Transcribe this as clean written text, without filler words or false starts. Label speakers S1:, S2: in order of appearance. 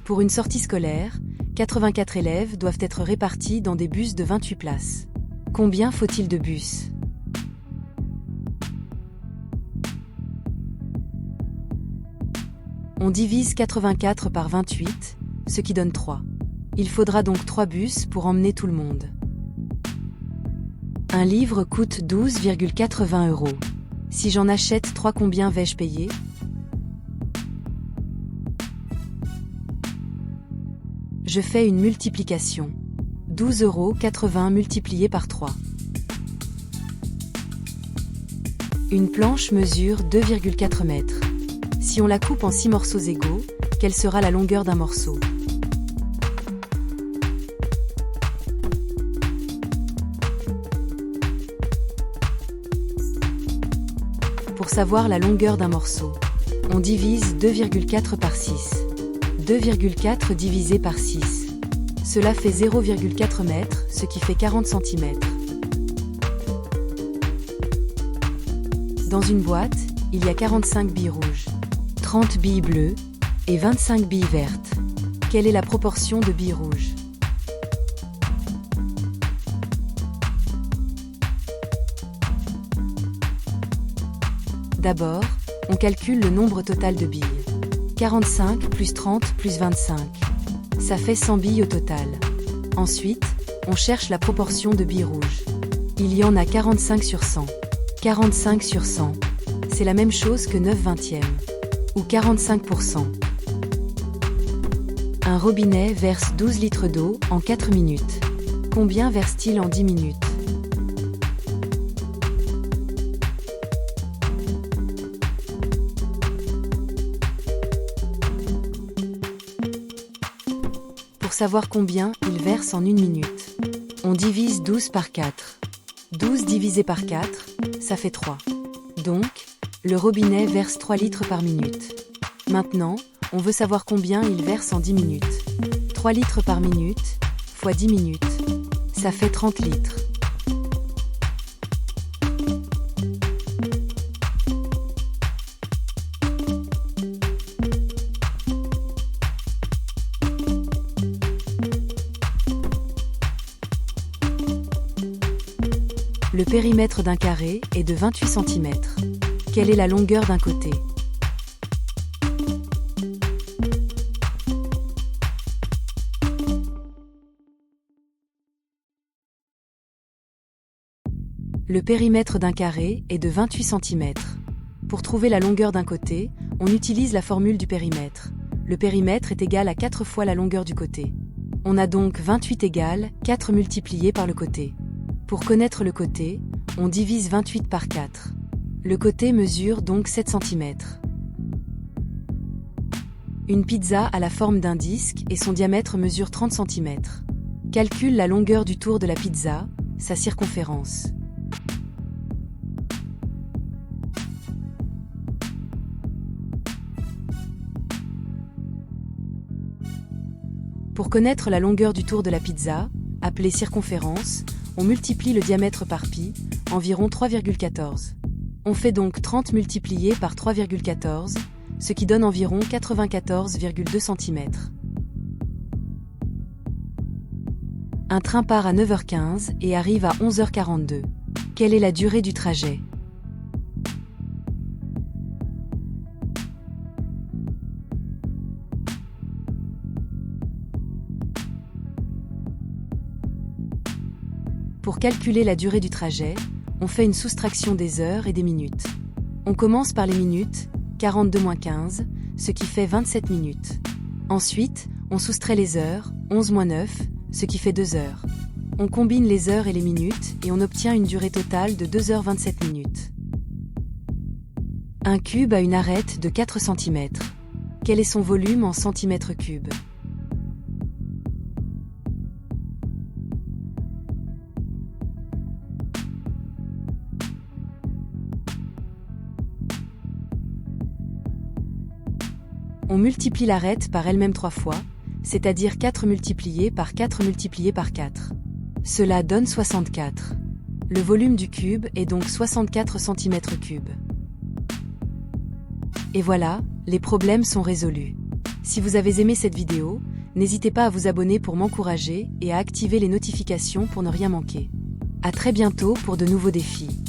S1: Pour une sortie scolaire, 84 élèves doivent être répartis dans des bus de 28 places. Combien faut-il de bus? On divise 84 par 28, ce qui donne 3. Il faudra donc 3 bus pour emmener tout le monde. Un livre coûte 12,80 €. Si j'en achète 3, combien vais-je payer? Je fais une multiplication. 12,80 € multiplié par 3. Une planche mesure 2,4 mètres. Si on la coupe en 6 morceaux égaux, quelle sera la longueur d'un morceau? Pour savoir la longueur d'un morceau, on divise 2,4 par 6. 2,4 divisé par 6. Cela fait 0,4 m, ce qui fait 40 cm. Dans une boîte, il y a 45 billes rouges, 30 billes bleues et 25 billes vertes. Quelle est la proportion de billes rouges? D'abord, on calcule le nombre total de billes. 45 plus 30 plus 25. Ça fait 100 billes au total. Ensuite, on cherche la proportion de billes rouges. Il y en a 45 sur 100. 45 sur 100, c'est la même chose que 9/20, ou 45%. Un robinet verse 12 litres d'eau en 4 minutes. Combien verse-t-il en 10 minutes? Pour savoir combien il verse en 1 minute, on divise 12 par 4. 12 divisé par 4, ça fait 3. Donc, le robinet verse 3 litres par minute. Maintenant, on veut savoir combien il verse en 10 minutes. 3 litres par minute, fois 10 minutes, ça fait 30 litres. Le périmètre d'un carré est de 28 cm. Quelle est la longueur d'un côté? Le périmètre d'un carré est de 28 cm. Pour trouver la longueur d'un côté, on utilise la formule du périmètre. Le périmètre est égal à 4 fois la longueur du côté. On a donc 28 égale 4 multiplié par le côté. Pour connaître le côté, on divise 28 par 4. Le côté mesure donc 7 cm. Une pizza a la forme d'un disque et son diamètre mesure 30 cm. Calcule la longueur du tour de la pizza, sa circonférence. Pour connaître la longueur du tour de la pizza, appelée circonférence, on multiplie le diamètre par pi, environ 3,14. On fait donc 30 multiplié par 3,14, ce qui donne environ 94,2 cm. Un train part à 9h15 et arrive à 11h42. Quelle est la durée du trajet? Pour calculer la durée du trajet, on fait une soustraction des heures et des minutes. On commence par les minutes, 42 moins 15, ce qui fait 27 minutes. Ensuite, on soustrait les heures, 11 moins 9, ce qui fait 2 heures. On combine les heures et les minutes et on obtient une durée totale de 2h27 minutes. Un cube a une arête de 4 cm. Quel est son volume en centimètres cubes? On multiplie l'arête par elle-même 3 fois, c'est-à-dire 4 multiplié par 4 multiplié par 4. Cela donne 64. Le volume du cube est donc 64 cm3. Et voilà, les problèmes sont résolus. Si vous avez aimé cette vidéo, n'hésitez pas à vous abonner pour m'encourager et à activer les notifications pour ne rien manquer. À très bientôt pour de nouveaux défis.